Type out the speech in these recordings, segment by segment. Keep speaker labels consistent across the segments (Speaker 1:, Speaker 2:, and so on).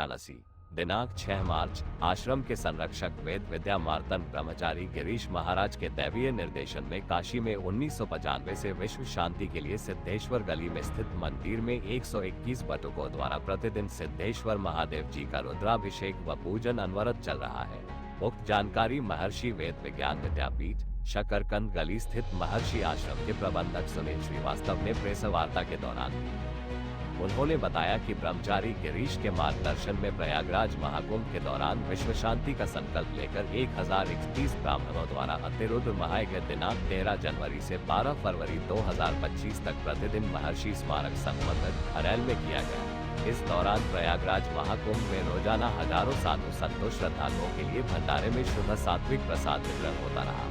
Speaker 1: वाराणसी। दिनांक 6 मार्च आश्रम के संरक्षक वेद विद्या मार्तन ब्रह्मचारी गिरीश महाराज के दैवीय निर्देशन में काशी में 1995 से विश्व शांति के लिए सिद्धेश्वर गली में स्थित मंदिर में 121 बटुकों द्वारा प्रतिदिन सिद्धेश्वर महादेव जी का रुद्राभिषेक व पूजन अनवरत चल रहा है। उक्त जानकारी महर्षि वेद विज्ञान विद्यापीठ शकरकंद गली स्थित महर्षि आश्रम के प्रबंधक सुनील श्रीवास्तव ने प्रेस वार्ता के दौरान दी। उन्होंने बताया कि ब्रह्मचारी गिरीश के मार्गदर्शन में प्रयागराज महाकुंभ के दौरान विश्व शांति का संकल्प लेकर 1031 ब्राह्मणों द्वारा अतिरुद्र महायज्ञ दिनांक 13 जनवरी से 12 फरवरी 2025 तक प्रतिदिन महर्षि स्मारक संबंधित हरेल में किया गया। इस दौरान प्रयागराज महाकुंभ में रोजाना हजारों साधु संतों श्रद्धालुओं के लिए भंडारे में शुद्ध सात्विक प्रसाद वितरण होता रहा।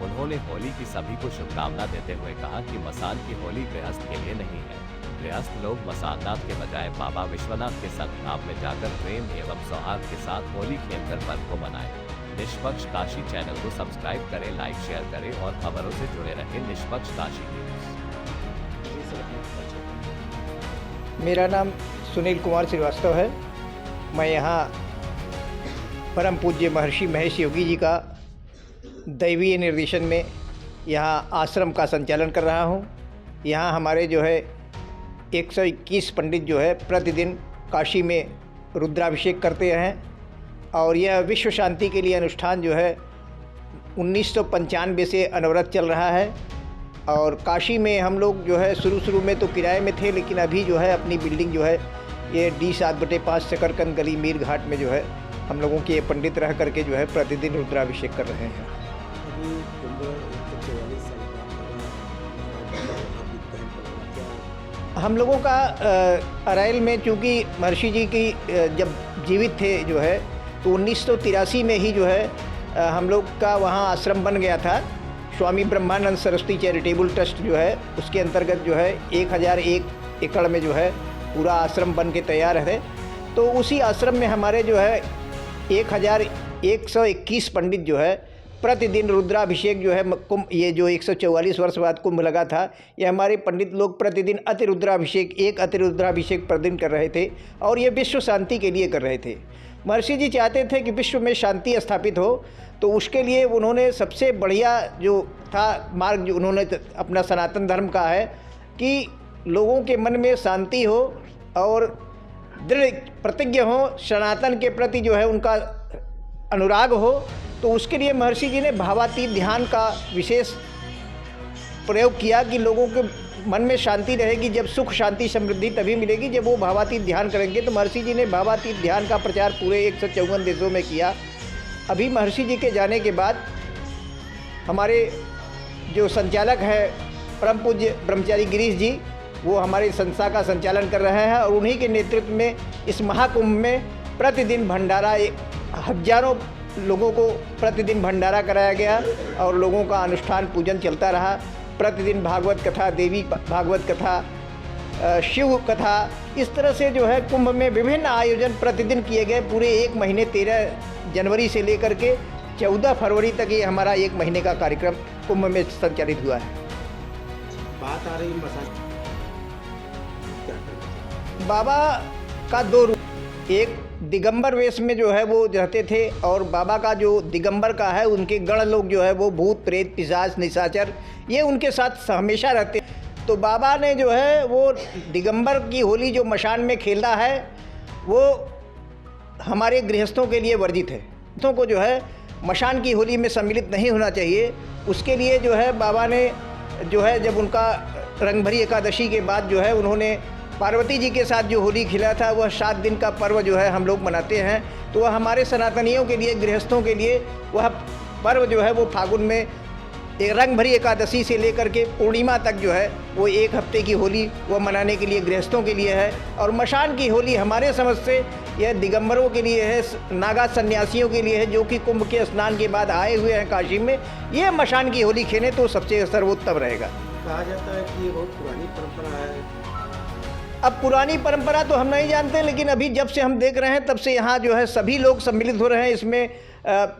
Speaker 1: उन्होंने होली की सभी को शुभकामना देते हुए कहा कि मसान की होली गृहस्थ के लिए नहीं है। गृहस्थ लोग मसाननाथ के बजाय बाबा विश्वनाथ के संगनाम में जाकर प्रेम एवं सौहार्द के साथ होली खेलकर पर्व को मनाएं। निष्पक्ष काशी चैनल को सब्सक्राइब करें, लाइक शेयर करें और खबरों से जुड़े रहें। निष्पक्ष काशी न्यूज।
Speaker 2: मेरा नाम सुनील कुमार श्रीवास्तव है। मैं यहाँ परम पूज्य महर्षि महेश योगी जी का दैवीय निर्देशन में यहाँ आश्रम का संचालन कर रहा हूँ। यहाँ हमारे जो है 121 पंडित जो है प्रतिदिन काशी में रुद्राभिषेक करते हैं और यह विश्व शांति के लिए अनुष्ठान जो है 1995 से अनवरत चल रहा है। और काशी में हम लोग जो है शुरू में तो किराए में थे, लेकिन अभी जो है अपनी बिल्डिंग जो है ये D7/5 शकरकंद गली मीर घाट में जो है हम लोगों के पंडित रह करके जो है प्रतिदिन रुद्राभिषेक कर रहे हैं। हम लोगों का अरैल में चूँकि महर्षि जी की जब जीवित थे जो है तो 1983 में ही जो है हम लोग का वहाँ आश्रम बन गया था। स्वामी ब्रह्मानंद सरस्वती चैरिटेबल ट्रस्ट जो है उसके अंतर्गत जो है 1001 एकड़ में जो है पूरा आश्रम बन के तैयार है। तो उसी आश्रम में हमारे जो है 1121 पंडित जो है प्रतिदिन रुद्राभिषेक जो है कुंभ, ये जो 144 वर्ष बाद कुंभ लगा था, ये हमारे पंडित लोग प्रतिदिन एक अतिरुद्राभिषेक प्रतिदिन कर रहे थे और ये विश्व शांति के लिए कर रहे थे। महर्षि जी चाहते थे कि विश्व में शांति स्थापित हो, तो उसके लिए उन्होंने सबसे बढ़िया जो था मार्ग जो उन्होंने अपना सनातन धर्म का है कि लोगों के मन में शांति हो और दृढ़ प्रतिज्ञा हो, सनातन के प्रति जो है उनका अनुराग हो। तो उसके लिए महर्षि जी ने भावातीत ध्यान का विशेष प्रयोग किया कि लोगों के मन में शांति रहेगी। जब सुख शांति समृद्धि तभी मिलेगी जब वो भावातीत ध्यान करेंगे। तो महर्षि जी ने भावातीत ध्यान का प्रचार पूरे 154 देशों में किया। अभी महर्षि जी के जाने के बाद हमारे जो संचालक है परम पूज्य ब्रह्मचारी गिरीश जी, वो हमारी संस्था का संचालन कर रहे हैं और उन्हीं के नेतृत्व में इस महाकुंभ में प्रतिदिन भंडारा, हजारों लोगों को प्रतिदिन भंडारा कराया गया और लोगों का अनुष्ठान पूजन चलता रहा। प्रतिदिन भागवत कथा, देवी भागवत कथा, शिव कथा, इस तरह से जो है कुंभ में विभिन्न आयोजन प्रतिदिन किए गए। पूरे एक महीने 13 जनवरी से लेकर के 14 फरवरी तक ये हमारा एक महीने का कार्यक्रम कुंभ में संचालित हुआ है।
Speaker 3: बात आ रही
Speaker 2: बाबा का दो रूप, एक दिगंबर वेश में जो है वो रहते थे और बाबा का जो दिगंबर का है उनके गण लोग जो है वो भूत प्रेत पिशाच निशाचर ये उनके साथ हमेशा रहते। तो बाबा ने जो है वो दिगंबर की होली जो मशान में खेला है वो हमारे गृहस्थों के लिए वर्जित है। गृहस्थों को जो है मशान की होली में सम्मिलित नहीं होना चाहिए। उसके लिए जो है बाबा ने जो है जब उनका रंगभरी एकादशी के बाद जो है उन्होंने पार्वती जी के साथ जो होली खेला था, वह 7 दिन का पर्व जो है हम लोग मनाते हैं। तो वह हमारे सनातनियों के लिए, गृहस्थों के लिए वह पर्व जो है वो फागुन में रंगभरी एकादशी से लेकर के पूर्णिमा तक जो है वो 1 हफ्ते की होली वह मनाने के लिए गृहस्थों के लिए है। और मशान की होली हमारे समझ से यह दिगंबरों के लिए है, नागा सन्यासियों के लिए है जो कि कुंभ के स्नान के बाद आए हुए हैं काशी में। ये मशान की होली खेलें तो सबसे सर्वोत्तम रहेगा।
Speaker 3: कहा जाता है कि ये बहुत पुरानी परंपरा है।
Speaker 2: अब पुरानी परंपरा तो हम नहीं जानते, लेकिन अभी जब से हम देख रहे हैं तब से यहाँ जो है सभी लोग सम्मिलित हो रहे हैं। इसमें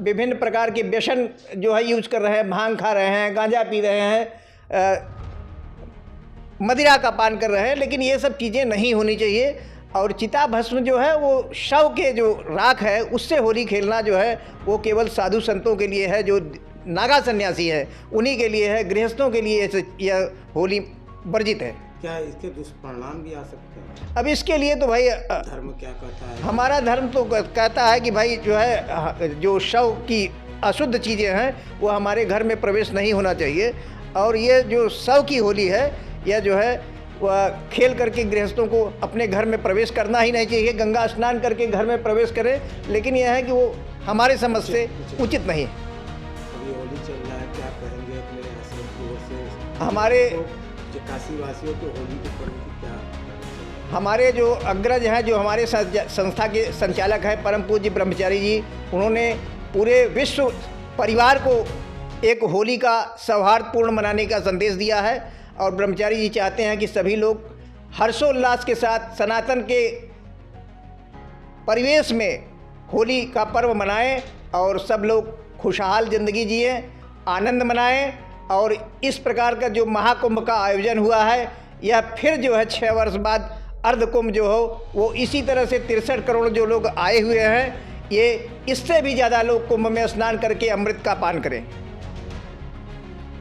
Speaker 2: विभिन्न प्रकार के व्यसन जो है यूज कर रहे हैं, भांग खा रहे हैं, गांजा पी रहे हैं, मदिरा का पान कर रहे हैं, लेकिन ये सब चीज़ें नहीं होनी चाहिए। और चिता भस्म जो है वो शव के जो राख है उससे होली खेलना जो है वो केवल साधु संतों के लिए है, जो नागा सन्यासी है उन्हीं के लिए है। गृहस्थों के लिए यह होली वर्जित है।
Speaker 3: क्या इसके दुष्परिणाम भी आ सकते हैं?
Speaker 2: अब इसके लिए तो भाई
Speaker 3: धर्म क्या कहता है?
Speaker 2: हमारा धर्म तो कहता है कि भाई जो है जो शव की अशुद्ध चीज़ें हैं वो हमारे घर में प्रवेश नहीं होना चाहिए। और ये जो शव की होली है यह जो है वह खेल करके गृहस्थों को अपने घर में प्रवेश करना ही नहीं चाहिए। गंगा स्नान करके घर में प्रवेश करें, लेकिन यह है कि वो हमारे समझ से उचित नहीं है।
Speaker 3: अभी होली चल रहा है, क्या कहेंगे अपने आश्रम की ओर से
Speaker 2: हमारे
Speaker 3: जो काशी वासियों को होली के पर्व की क्या?
Speaker 2: हमारे जो अग्रज हैं, जो हमारे संस्था के संचालक हैं परम पूज्य ब्रह्मचारी जी, उन्होंने पूरे विश्व परिवार को एक होली का सौहार्दपूर्ण मनाने का संदेश दिया है। और ब्रह्मचारी जी चाहते हैं कि सभी लोग हर्षोल्लास के साथ सनातन के परिवेश में होली का पर्व मनाएं और सब लोग खुशहाल ज़िंदगी जिए, आनंद मनाएं। और इस प्रकार का जो महाकुंभ का आयोजन हुआ है यह फिर जो है 6 वर्ष बाद अर्धकुंभ जो हो वो इसी तरह से 63 करोड़ जो लोग आए हुए हैं, ये इससे भी ज़्यादा लोग कुंभ में स्नान करके अमृत का पान करें।